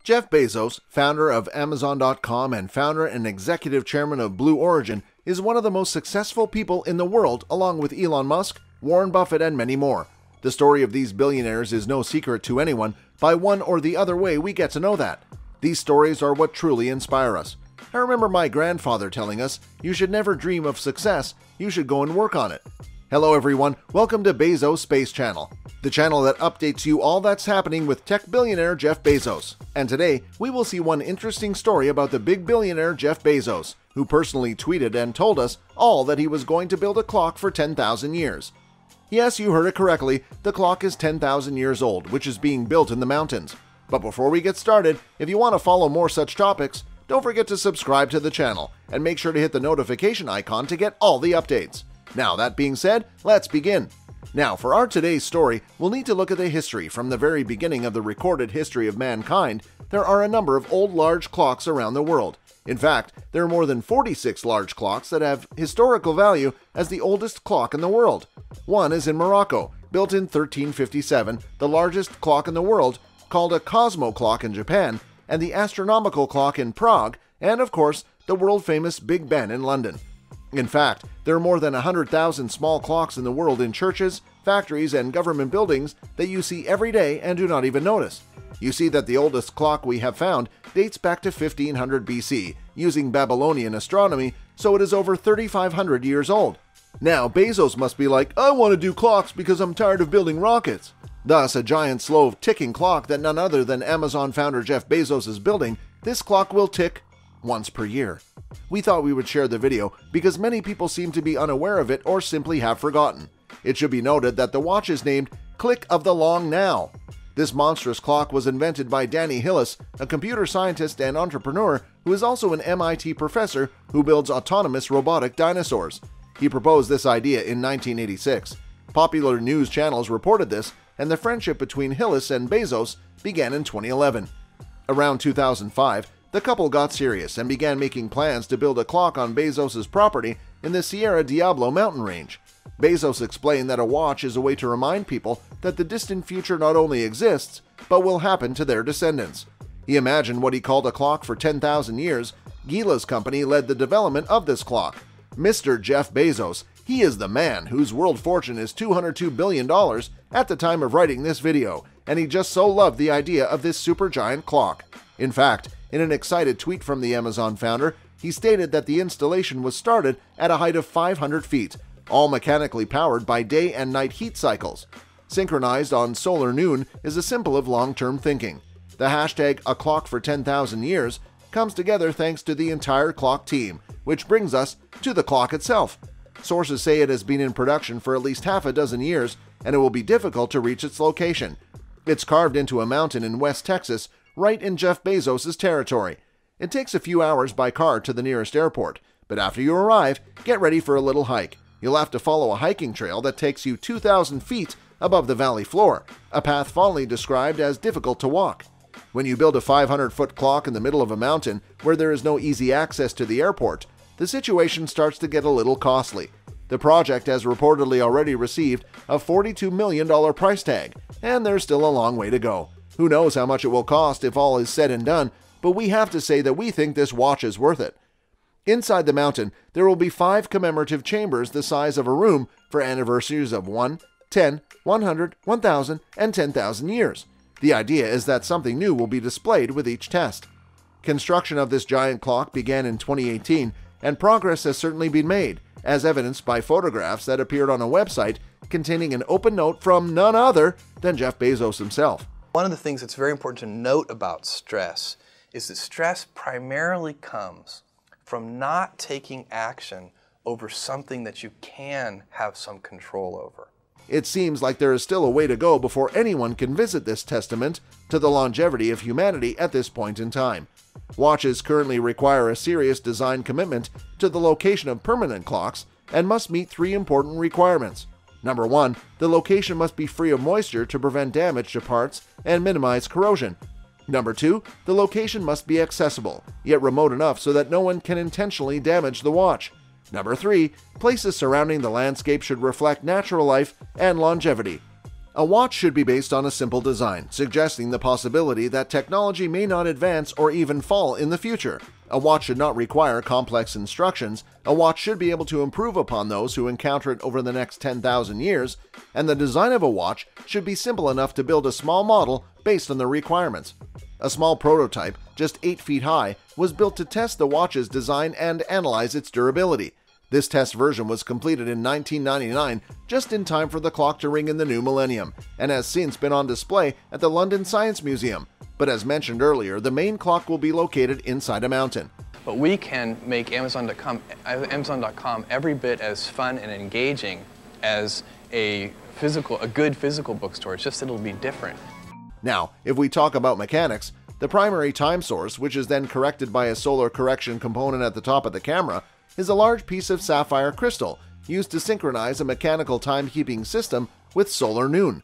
Jeff Bezos, founder of Amazon.com and founder and executive chairman of Blue Origin, is one of the most successful people in the world, along with Elon Musk, Warren Buffett, and many more. The story of these billionaires is no secret to anyone. By one or the other way, we get to know that. These stories are what truly inspire us. I remember my grandfather telling us, "You should never dream of success, you should go and work on it." Hello everyone, welcome to Bezos Space Channel, the channel that updates you all that's happening with tech billionaire Jeff Bezos. And today, we will see one interesting story about the big billionaire Jeff Bezos, who personally tweeted and told us all that he was going to build a clock for 10,000 years. Yes, you heard it correctly, the clock is 10,000 years old, which is being built in the mountains. But before we get started, if you want to follow more such topics, don't forget to subscribe to the channel and make sure to hit the notification icon to get all the updates. Now, that being said, let's begin. Now, for our today's story, we'll need to look at the history. From the very beginning of the recorded history of mankind, there are a number of old large clocks around the world. In fact, there are more than 46 large clocks that have historical value as the oldest clock in the world. One is in Morocco, built in 1357, the largest clock in the world, called a Cosmo clock in Japan, and the astronomical clock in Prague, and of course, the world-famous Big Ben in London. In fact, there are more than 100,000 small clocks in the world in churches, factories, and government buildings that you see every day and do not even notice. You see that the oldest clock we have found dates back to 1500 BC, using Babylonian astronomy, so it is over 3,500 years old. Now, Bezos must be like, "I want to do clocks because I'm tired of building rockets." Thus, a giant slow ticking clock that none other than Amazon founder Jeff Bezos is building, this clock will tick once per year. We thought we would share the video because many people seem to be unaware of it or simply have forgotten. It should be noted that the watch is named Click of the Long Now. This monstrous clock was invented by Danny Hillis, a computer scientist and entrepreneur who is also an MIT professor who builds autonomous robotic dinosaurs. He proposed this idea in 1986. Popular news channels reported this, and the friendship between Hillis and Bezos began in 2011. Around 2005, the couple got serious and began making plans to build a clock on Bezos' property in the Sierra Diablo mountain range. Bezos explained that a watch is a way to remind people that the distant future not only exists, but will happen to their descendants. He imagined what he called a clock for 10,000 years. Gila's company led the development of this clock. Mr. Jeff Bezos, he is the man whose world fortune is $202 billion at the time of writing this video, and he just so loved the idea of this supergiant clock. In fact, in an excited tweet from the Amazon founder, he stated that the installation was started at a height of 500 feet, all mechanically powered by day and night heat cycles. Synchronized on solar noon is a symbol of long-term thinking. The hashtag #AClockFor10,000 comes together thanks to the entire clock team, which brings us to the clock itself. Sources say it has been in production for at least half a dozen years, and it will be difficult to reach its location. It's carved into a mountain in West Texas, right in Jeff Bezos' territory. It takes a few hours by car to the nearest airport, but after you arrive, get ready for a little hike. You'll have to follow a hiking trail that takes you 2,000 feet above the valley floor, a path fondly described as difficult to walk. When you build a 500-foot clock in the middle of a mountain where there is no easy access to the airport, the situation starts to get a little costly. The project has reportedly already received a $42 million price tag, and there's still a long way to go. Who knows how much it will cost if all is said and done, but we have to say that we think this watch is worth it. Inside the mountain, there will be 5 commemorative chambers the size of a room for anniversaries of 1, 10, 100, 1,000, and 10,000 years. The idea is that something new will be displayed with each test. Construction of this giant clock began in 2018, and progress has certainly been made, as evidenced by photographs that appeared on a website containing an open note from none other than Jeff Bezos himself. One of the things that's very important to note about stress is that stress primarily comes from not taking action over something that you can have some control over. It seems like there is still a way to go before anyone can visit this testament to the longevity of humanity at this point in time. Watches currently require a serious design commitment to the location of permanent clocks and must meet 3 important requirements. Number 1, the location must be free of moisture to prevent damage to parts and minimize corrosion. Number 2, the location must be accessible, yet remote enough so that no one can intentionally damage the watch. Number 3, places surrounding the landscape should reflect natural life and longevity. A watch should be based on a simple design, suggesting the possibility that technology may not advance or even fall in the future. A watch should not require complex instructions. A watch should be able to improve upon those who encounter it over the next 10,000 years, and the design of a watch should be simple enough to build a small model based on the requirements. A small prototype, just 8 feet high, was built to test the watch's design and analyze its durability. This test version was completed in 1999, just in time for the clock to ring in the new millennium, and has since been on display at the London Science Museum. But as mentioned earlier, the main clock will be located inside a mountain. But we can make Amazon.com every bit as fun and engaging as a good physical bookstore. It's just that it'll be different. Now, if we talk about mechanics, the primary time source, which is then corrected by a solar correction component at the top of the camera, is a large piece of sapphire crystal used to synchronize a mechanical timekeeping system with solar noon.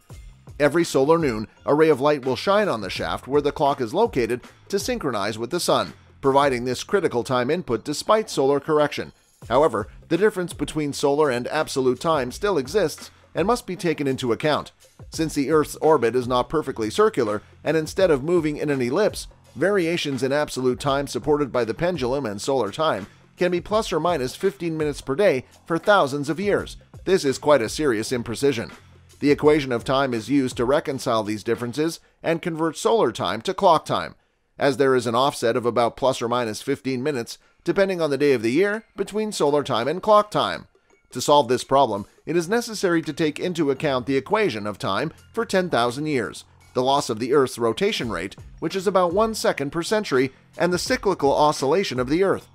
Every solar noon, a ray of light will shine on the shaft where the clock is located to synchronize with the sun, providing this critical time input despite solar correction. However, the difference between solar and absolute time still exists and must be taken into account. Since the Earth's orbit is not perfectly circular, and instead of moving in an ellipse, variations in absolute time supported by the pendulum and solar time can be plus or minus 15 minutes per day for thousands of years. This is quite a serious imprecision. The equation of time is used to reconcile these differences and convert solar time to clock time, as there is an offset of about plus or minus 15 minutes, depending on the day of the year, between solar time and clock time. To solve this problem, it is necessary to take into account the equation of time for 10,000 years, the loss of the Earth's rotation rate, which is about 1 second per century, and the cyclical oscillation of the Earth.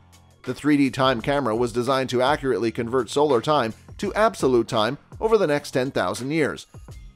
The 3D time camera was designed to accurately convert solar time to absolute time over the next 10,000 years.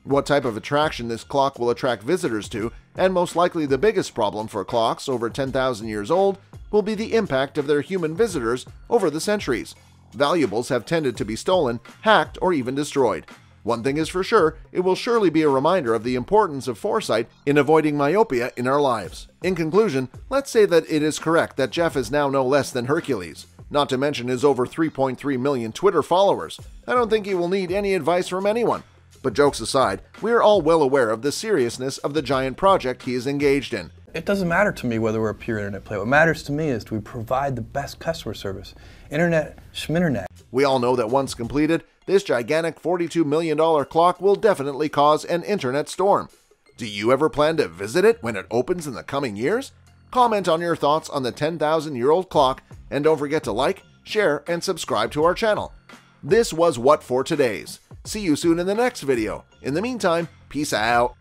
What type of attraction this clock will attract visitors to, and most likely the biggest problem for clocks over 10,000 years old, will be the impact of their human visitors over the centuries. Valuables have tended to be stolen, hacked, or even destroyed. One thing is for sure, it will surely be a reminder of the importance of foresight in avoiding myopia in our lives. In conclusion, let's say that it is correct that Jeff is now no less than Hercules, not to mention his over 3.3 million Twitter followers. I don't think he will need any advice from anyone. But jokes aside, we are all well aware of the seriousness of the giant project he is engaged in. It doesn't matter to me whether we're a pure internet play. What matters to me is do we provide the best customer service. Internet, schminternet. We all know that once completed, this gigantic $42 million clock will definitely cause an internet storm. Do you ever plan to visit it when it opens in the coming years? Comment on your thoughts on the 10,000-year-old clock, and don't forget to like, share, and subscribe to our channel. This was What For Today's. See you soon in the next video. In the meantime, peace out.